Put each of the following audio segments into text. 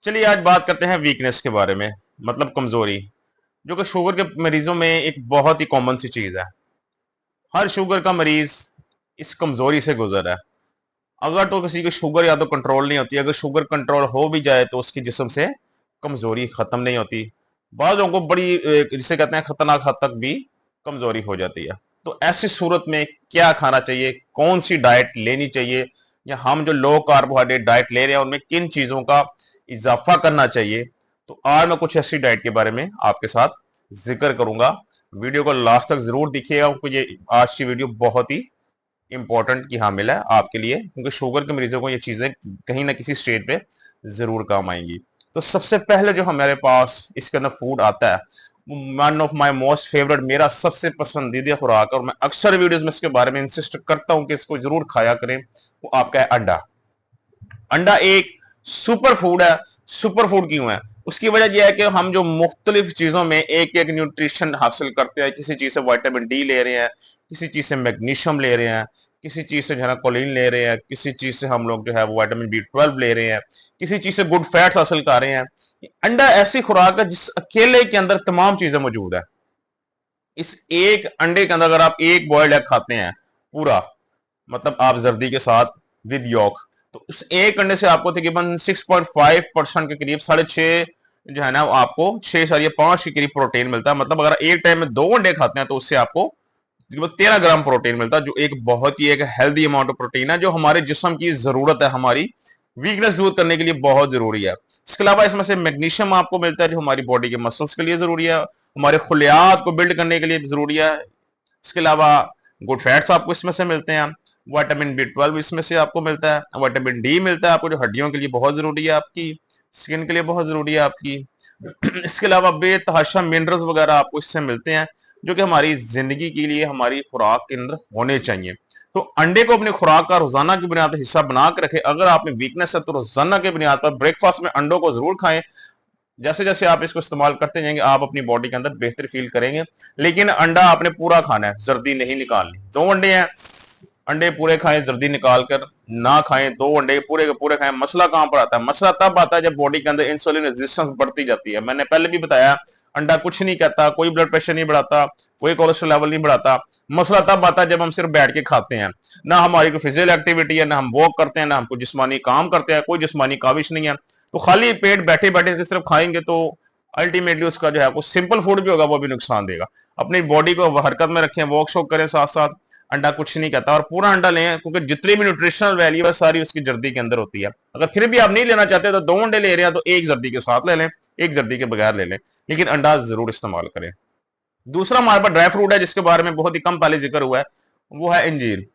चलिए आज बात करते हैं वीकनेस के बारे में, मतलब कमजोरी, जो कि शुगर के मरीजों में एक बहुत ही कॉमन सी चीज है। हर शुगर का मरीज इस कमजोरी से गुजर है। अगर तो किसी की शुगर या तो कंट्रोल नहीं होती, अगर शुगर कंट्रोल हो भी जाए तो उसकी जिस्म से कमजोरी खत्म नहीं होती। बाद लोगों को बड़ी जिसे कहते हैं खतरनाक हद तक भी कमजोरी हो जाती है। तो ऐसी सूरत में क्या खाना चाहिए, कौन सी डाइट लेनी चाहिए, या हम जो लो कार्बोहाइड्रेट डाइट ले रहे हैं उनमें किन चीजों का इजाफा करना चाहिए। तो आज मैं कुछ ऐसी डाइट के बारे में आपके साथ जिक्र करूंगा। वीडियो को लास्ट तक जरूर देखिएगा, क्योंकि ये आज की वीडियो बहुत ही इंपॉर्टेंट की हामिल है आपके लिए, क्योंकि शुगर के मरीजों को ये चीजें कहीं ना किसी स्टेज पे जरूर काम आएंगी। तो सबसे पहले जो हमारे पास इसके अंदर फूड आता है, one of my most favourite, मेरा सबसे पसंदीदा खुराक, और मैं अक्सर वीडियोस में इसके बारे में इंसिस्ट करता हूं कि इसको जरूर खाया करें, वो आपका है अंडा। अंडा एक सुपर फूड है। सुपर फूड क्यों है? उसकी वजह यह है कि हम जो मुख्तलिफ चीजों में एक एक न्यूट्रिशन हासिल करते हैं, किसी चीज से विटामिन डी ले रहे हैं, किसी चीज से मैग्नीशियम ले रहे हैं, किसी चीज से जो है कोलिन ले रहे हैं, किसी चीज से हम लोग जो है वो विटामिन B12 ले रहे हैं, किसी चीज से गुड फैट्स हासिल कर रहे हैं। अंडा ऐसी खुराक है जिस अकेले के अंदर तमाम चीजें मौजूद है। इस एक अंडे के अंदर अगर आप एक बॉइल्ड एग खाते हैं पूरा, मतलब आप जर्दी के साथ विद यॉक, तो उस एक अंडे से आपको तकरीबन 6.5% के करीब, 6.5 जो है ना, आपको 6 या 5 के करीब प्रोटीन मिलता है। मतलब अगर एक टाइम में 2 अंडे खाते हैं तो उससे आपको तकरीबन 13 ग्राम प्रोटीन मिलता है, जो एक बहुत ही एक हेल्दी अमाउंट ऑफ प्रोटीन है, जो हमारे जिस्म की जरूरत है, हमारी वीकनेस दूर करने के लिए बहुत जरूरी है। इसके अलावा इसमें से मैग्नीशियम आपको मिलता है, जो हमारी बॉडी के मसल्स के लिए जरूरी है, हमारे खुलियात को बिल्ड करने के लिए जरूरी है। इसके अलावा गुड फैट्स आपको इसमें से मिलते हैं, विटामिन B12 इसमें से आपको मिलता है, विटामिन डी मिलता है आपको, जो हड्डियों के लिए बहुत जरूरी है, आपकी स्किन के लिए बहुत जरूरी है आपकी। इसके अलावा बेतहाशा मिनरल्स वगैरह आपको इससे मिलते हैं, जो कि हमारी जिंदगी के लिए हमारी खुराक के अंदर होने चाहिए। तो अंडे को अपनी खुराक का रोजाना की बुनियाद पर हिस्सा बना के रखें। अगर आप में वीकनेस है तो रोजाना की बुनियाद पर ब्रेकफास्ट में अंडों को जरूर खाएं। जैसे जैसे आप इसको इस्तेमाल करते जाएंगे आप अपनी बॉडी के अंदर बेहतर फील करेंगे। लेकिन अंडा आपने पूरा खाना है, जर्दी नहीं निकालनी। 2 अंडे हैं, अंडे पूरे खाएं, जर्दी निकाल कर ना खाएं। 2 अंडे पूरे के पूरे खाएं। मसला कहां पर आता है? मसला तब आता है जब बॉडी के अंदर इंसुलिन रेजिस्टेंस बढ़ती जाती है। मैंने पहले भी बताया, अंडा कुछ नहीं कहता, कोई ब्लड प्रेशर नहीं बढ़ाता, कोई कोलेस्ट्रॉल लेवल नहीं बढ़ाता। मसला तब आता है जब हम सिर्फ बैठ के खाते हैं, ना हमारी कोई फिजिकल एक्टिविटी है, ना हम वॉक करते हैं, ना हम कोई जिस्मानी काम करते हैं, कोई जिस्मानी काविश नहीं है। तो खाली पेट बैठे बैठे सिर्फ खाएंगे तो अल्टीमेटली उसका जो है वो सिंपल फूड भी होगा, वो भी नुकसान देगा। अपनी बॉडी को हरकत में रखें, वॉक शॉक करें साथ साथ। अंडा कुछ नहीं कहता, और पूरा अंडा लें, क्योंकि जितनी भी न्यूट्रिशनल वैल्यू है सारी उसकी जर्दी के अंदर होती है। अगर फिर भी आप नहीं लेना चाहते तो 2 अंडे ले रहे हैं तो एक जर्दी के साथ ले लें, एक जर्दी के बगैर ले लें, लेकिन अंडा जरूर इस्तेमाल करें। दूसरा हमारे पास ड्राई फ्रूट है, जिसके बारे में बहुत ही कम पहले जिक्र हुआ है, वो है अंजीर।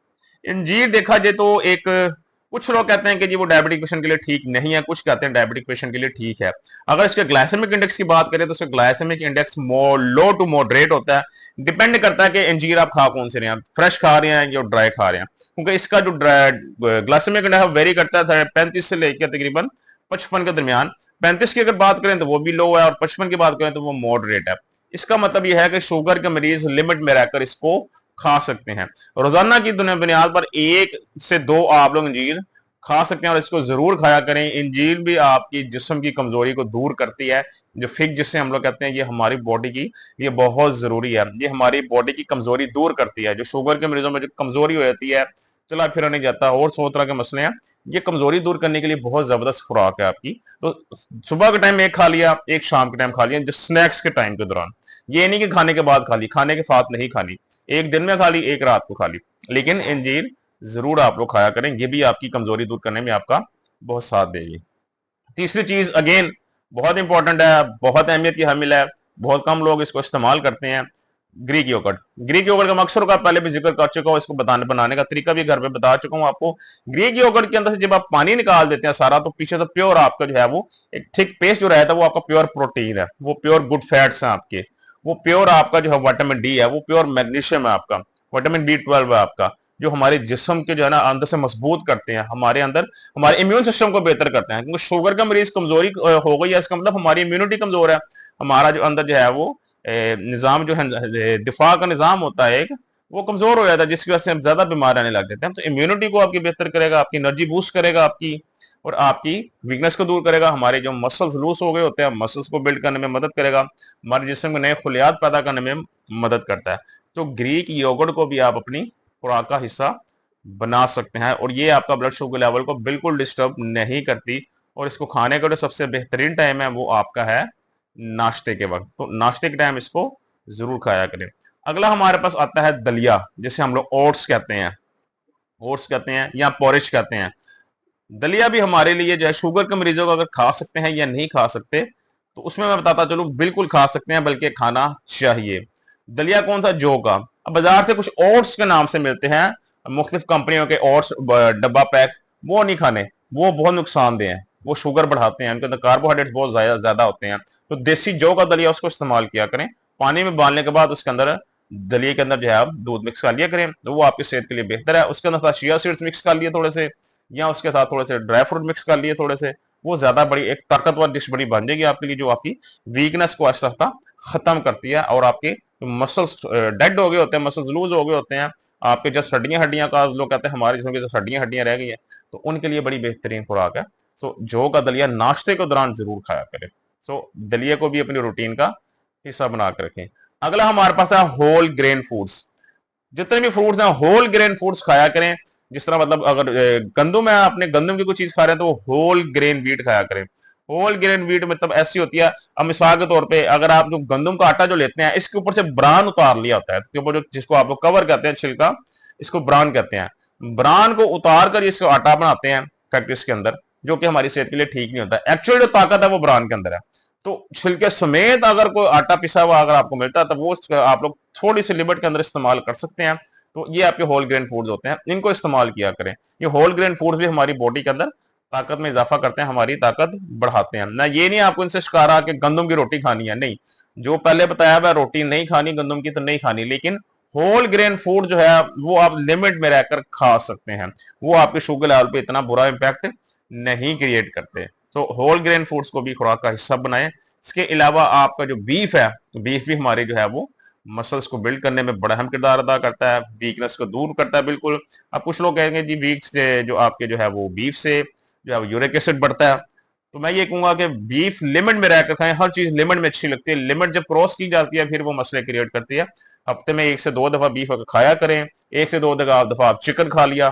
अंजीर देखा जाए तो एक, कुछ लोग कहते हैं कि जी वो डायबिटिक पेशेंट के लिए ठीक नहीं है, कुछ कहते हैं डायबिटिक पेशेंट के लिए ठीक है। अगर इसके ग्लाइसेमिक इंडेक्स की बात करें तो इसका glycaemic index low to moderate होता है। डिपेंड करता है कि अंजीर आप खा कौन से रहे हैं, फ्रेश खा रहे हैं या ड्राई खा रहे हैं, क्योंकि इसका जो ग्लाइसेमिक इंडेक्स वेरी करता है 35 से लेकर तकरीबन 55 के दरमियान। 35 की अगर बात करें तो वो भी लो है, और 55 की बात करें तो वो मॉडरेट है। इसका मतलब यह है कि शुगर के मरीज लिमिट में रहकर इसको खा सकते हैं। रोजाना की बुनियाद पर 1 से 2 आप लोग अंजीर खा सकते हैं, और इसको जरूर खाया करें। अंजीर भी आपकी जिस्म की कमजोरी को दूर करती है। जो फिग जिससे हम लोग कहते हैं, ये हमारी बॉडी की, ये बहुत जरूरी है, ये हमारी बॉडी की कमजोरी दूर करती है। जो शुगर के मरीजों में जो कमजोरी हो जाती है, चला फिरा नहीं जाता, और 100 तरह के मसले हैं, ये कमजोरी दूर करने के लिए बहुत जबरदस्त खुराक है आपकी। तो सुबह के टाइम एक खा लिया, एक शाम के टाइम खा लिया, जो स्नैक्स के टाइम के दौरान। ये नहीं कि खाने के बाद खा ली, खाने के साथ नहीं खानी, एक दिन में खा ली, एक रात को खा ली, लेकिन अंजीर जरूर आप लोग खाया करें, ये भी आपकी कमजोरी दूर करने में आपका बहुत साथ देगी। तीसरी चीज अगेन बहुत इंपॉर्टेंट है, बहुत अहमियत की हामिल है, बहुत कम लोग इसको इस्तेमाल करते हैं, ग्रीक योगर्ट। ग्रीक योगर्ट का मकसद का पहले भी जिक्र कर चुका हूं, इसको बनाने का तरीका भी घर पे बता चुका हूं आपको। ग्रीक योगर्ट के अंदर से जब आप पानी निकाल देते हैं सारा, तो पीछे तो प्योर आपका जो है वो एक थिक पेस्ट जो रहता है, वो आपका प्योर प्रोटीन है, वो प्योर गुड फैट्स हैं आपके, वो प्योर आपका जो है विटामिन डी है, वो प्योर मैग्नीशियम है आपका, विटामिन B12 है आपका, जो हमारे जिस्म के जो है ना अंदर से मजबूत करते हैं, हमारे अंदर हमारे इम्यून सिस्टम को बेहतर करते हैं। क्योंकि शुगर का मरीज कमजोरी हो गई है, इसका मतलब हमारी इम्यूनिटी कमजोर है। हमारा जो अंदर जो है वो निजाम जो है, दिफा का निजाम होता है एक, वो कमजोर हो जाता है, जिसकी वजह से हम ज्यादा बीमार रहने लग जाते हैं। तो इम्यूनिटी को आपकी बेहतर करेगा, आपकी एनर्जी बूस्ट करेगा आपकी, और आपकी वीकनेस को दूर करेगा, हमारे जो मसल्स लूज हो गए होते हैं मसल्स को बिल्ड करने में मदद करेगा, हमारे जिस्म में नए खुलियात पैदा करने में मदद करता है। तो ग्रीक योगर्ट को भी आप अपनी खुराक का हिस्सा बना सकते हैं, और ये आपका ब्लड शुगर लेवल को बिल्कुल डिस्टर्ब नहीं करती। और इसको खाने का जो सबसे बेहतरीन टाइम है वो आपका है नाश्ते के वक्त, तो नाश्ते के टाइम इसको जरूर खाया करें। अगला हमारे पास आता है दलिया, जिसे हम लोग ओट्स कहते हैं या पोरिश कहते हैं। दलिया भी हमारे लिए जो है शुगर के मरीजों को अगर खा सकते हैं या नहीं खा सकते, तो उसमें मैं बताता चलूं बिल्कुल खा सकते हैं, बल्कि खाना चाहिए। दलिया कौन सा? जौ का। अब बाजार से कुछ ओट्स के नाम से मिलते हैं, मुख्तलिफ कंपनियों के ओट्स डब्बा पैक, वो नहीं खाने, वो बहुत नुकसानदेह हैं, वो शुगर बढ़ाते हैं, उनके अंदर कार्बोहाइड्रेट्स बहुत ज्यादा होते हैं। तो देसी जौ का दलिया उसको इस्तेमाल किया करें, पानी में बांधने के बाद उसके अंदर दलिया के अंदर जो है आप दूध मिक्स कर लिया करें, तो वो आपकी सेहत के लिए बेहतर है। उसके अंदर चिया सीड्स मिक्स कर लिए थोड़े से, या उसके साथ थोड़े से ड्राई फ्रूट मिक्स कर लिए थोड़े से, वो ज्यादा बड़ी एक ताकतवर डिश बड़ी बन जाएगी आपके लिए, जो आपकी वीकनेस को आहिस्ता आहिस्ता खत्म करती है। और आपके मसल्स डेड हो गए होते हैं, मसल्स लूज हो गए होते हैं, आपके जस्ट हड्डियां हड्डियां का लोग कहते हैं हमारे जिसमें जैसे हड्डियां हड्डियां रह गई है, तो उनके लिए बड़ी बेहतरीन खुराक है। सो जौ का दलिया नाश्ते के दौरान जरूर खाया करें। सो दलिया को भी अपनी रूटीन का हिस्सा बना कर रखें। अगला हमारे पास है होल ग्रेन फूड्स। जितने भी फ्रूट्स हैं होल ग्रेन फूड्स खाया करें। जिस तरह मतलब अगर गंदम है, आपने गंदम की कोई चीज खा रहे हैं तो होल ग्रेन व्हीट खाया करें। होल ग्रेन व्हीट मतलब ऐसी होती है, अब मिसाल के तौर पे अगर आप जो गंदम का आटा जो लेते हैं, इसके ऊपर से ब्रान उतार लिया होता है, इसके ऊपर जो जिसको आप लोग कवर कहते हैं छिलका, इसको ब्रान कहते हैं। ब्रान को उतार कर इसको आटा बनाते हैं फैक्ट्रीज के अंदर, जो कि हमारी सेहत के लिए ठीक नहीं होता। एक्चुअल जो ताकत है वो ब्रान के अंदर है। तो छिलके समेत अगर कोई आटा पिसा हुआ अगर आपको मिलता है, तो वो आप लोग थोड़ी सी लिमिट के अंदर इस्तेमाल कर सकते हैं। तो ये आपके होल ग्रेन फूड्स होते हैं, इनको इस्तेमाल किया करें। ये होल ग्रेन फूड्स भी हमारी बॉडी के अंदर ताकत में इजाफा करते हैं, हमारी ताकत बढ़ाते हैं ना। ये नहीं आपको इनसे शिकारा कि गंदम की रोटी खानी है, नहीं, जो पहले बताया हुआ रोटी नहीं खानी गंदम की तो नहीं खानी, लेकिन होल ग्रेन फूड जो है वो आप लिमिट में रहकर खा सकते हैं, वो आपके शुगर लेवल पे इतना बुरा इंपैक्ट नहीं क्रिएट करते। तो होल ग्रेन फूड्स को भी खुराक का हिस्सा बनाएं। इसके अलावा आपका जो बीफ है, बीफ भी हमारे जो है वो मसल्स को बिल्ड करने में बड़ा अहम किरदार अदा करता है, वीकनेस को दूर करता है। बिल्कुल, अब कुछ लोग कहेंगे जी वीक से जो आपके जो है वो बीफ से जो है यूरिक एसिड बढ़ता है, तो मैं ये कहूंगा कि बीफ लिमिट में रहकर खाएं। हर चीज लिमिट में अच्छी लगती है, लिमिट जब क्रॉस की जाती है फिर वो मसले क्रिएट करती है। हफ्ते में 1 से 2 दफा बीफ खाया करें, 1 से 2 दफा आप चिकन खा लिया,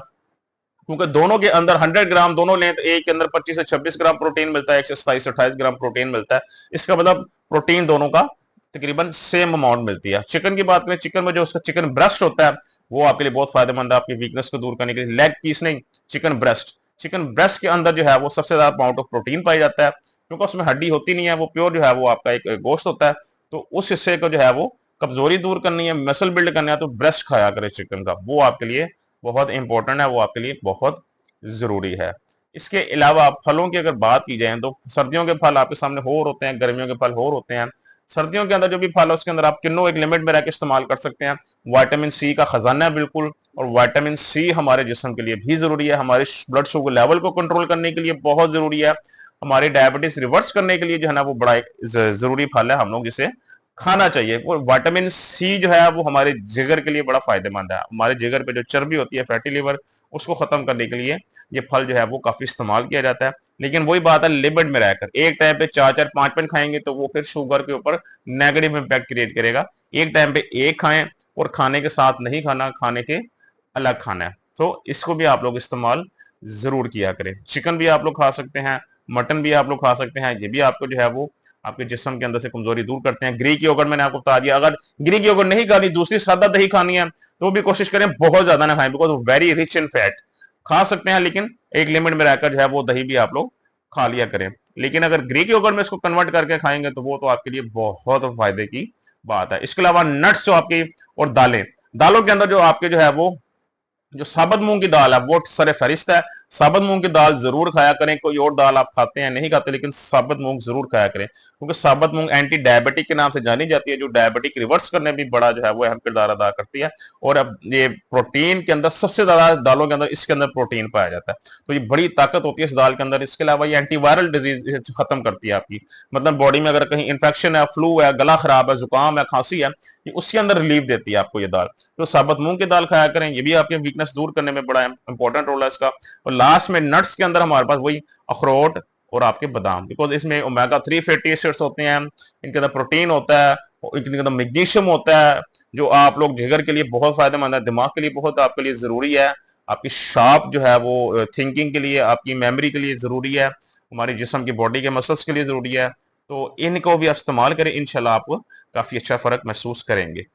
क्योंकि दोनों के अंदर 100 ग्राम दोनों लें तो एक के अंदर 25 से 26 ग्राम प्रोटीन मिलता है, 1 से 27 से 28 ग्राम प्रोटीन मिलता है। इसका मतलब प्रोटीन दोनों का तकरीबन सेम अमाउंट मिलती है। चिकन की बात करें, चिकन में जो उसका चिकन ब्रेस्ट होता है वो आपके लिए बहुत फायदेमंद है, आपकी वीकनेस को दूर करने के लिए। लेग पीस नहीं, चिकन ब्रेस्ट। चिकन ब्रेस्ट के अंदर जो है वो सबसे ज्यादा अमाउंट ऑफ प्रोटीन पाई जाता है, क्योंकि उसमें हड्डी होती नहीं है, वो प्योर जो है वो आपका एक गोश्त होता है। तो उस हिस्से को जो है वो कमजोरी दूर करनी है, मसल बिल्ड करना है, तो ब्रेस्ट खाया करे चिकन का, वो आपके लिए बहुत इंपॉर्टेंट है, वो आपके लिए बहुत जरूरी है। इसके अलावा फलों की अगर बात की जाए तो सर्दियों के फल आपके सामने और होते हैं, गर्मियों के फल और होते हैं। सर्दियों के अंदर जो भी फल है उसके अंदर आप किन्नो एक लिमिट में रह के इस्तेमाल कर सकते हैं। विटामिन सी का खजाना है बिल्कुल, और विटामिन सी हमारे जिस्म के लिए भी जरूरी है, हमारे ब्लड शुगर लेवल को कंट्रोल करने के लिए बहुत जरूरी है, हमारी डायबिटीज रिवर्स करने के लिए जो है ना वो बड़ा एक जरूरी फल है, हम लोग जिसे खाना चाहिए। वो विटामिन सी जो है वो हमारे जिगर के लिए बड़ा फायदेमंद है, हमारे जिगर पे जो चर्बी होती है फैटी लिवर, उसको खत्म करने के लिए ये फल जो है वो काफी इस्तेमाल किया जाता है। लेकिन वही बात है लिमिट में रहकर, एक टाइम पे 4-4-5 खाएंगे तो वो फिर शुगर के ऊपर नेगेटिव इंपैक्ट क्रिएट करेगा। एक टाइम पे एक खाएं, और खाने के साथ नहीं खाना, खाने के अलग खाना है। तो इसको भी आप लोग इस्तेमाल जरूर किया करें। चिकन भी आप लोग खा सकते हैं, मटन भी आप लोग खा सकते हैं, ये भी आपको जो है वो आपके जिस्म के अंदर से कमजोरी दूर करते हैं। ग्रीक योगर्ट मैंने आपको बता दिया, अगर ग्रीक योगर्ट नहीं खानी, दूसरी सादा दही खानी है, तो भी कोशिश करें बहुत ज्यादा ना खाएं, because very rich in fat. खा सकते हैं लेकिन एक लिमिट में रहकर जो है वो दही भी आप लोग खा लिया करें। लेकिन अगर ग्रीक योगर्ट में इसको कन्वर्ट करके खाएंगे तो वो तो आपके लिए बहुत फायदे की बात है। इसके अलावा नट्स जो आपकी, और दालें, दालों के अंदर जो आपके जो है वो जो साबुत मूंग की दाल है वो सरे फहरिस्त है। साबुत मूंग की दाल जरूर खाया करें, कोई और दाल आप खाते हैं नहीं खाते, लेकिन साबुत मूंग जरूर खाया करें, क्योंकि साबुत मूंग एंटी डायबिटिक के नाम से जानी जाती है, जो डायबिटिक रिवर्स करने में भी बड़ा जो है वो अहम किरदार अदा करती है। और अब ये प्रोटीन के अंदर सबसे ज्यादा दालों के अंदर इसके अंदर प्रोटीन पाया जाता है, तो ये बड़ी ताकत होती है इस दाल के अंदर। इसके अलावा ये एंटीवायरल डिजीज खत्म करती है आपकी, मतलब बॉडी में अगर कहीं इन्फेक्शन है, फ्लू है, गला खराब है, जुकाम है, खांसी है, ये उसके अंदर रिलीफ देती है आपको ये दाल। तो साबुत मूंग की दाल खाया करें, ये भी आपकी वीकनेस दूर करने में बड़ा इंपॉर्टेंट रोल है इसका। और लास्ट में नट्स के अंदर हमारे पास वही अखरोट और आपके बादाम, बिकॉज इसमें ओमेगा 3 फैटी एसिड्स होते हैं, इनके अंदर प्रोटीन होता है, इनके अंदर मैग्नीशियम होता है, जो आप लोग जिगर के लिए बहुत फायदेमंद है, दिमाग के लिए बहुत आपके लिए जरूरी है, आपकी शार्प जो है वो थिंकिंग के लिए, आपकी मेमोरी के लिए जरूरी है, हमारे जिस्म की बॉडी के मसल्स के लिए जरूरी है। तो इनको भी आप इस्तेमाल करें, इंशाल्लाह आप काफी अच्छा फर्क महसूस करेंगे।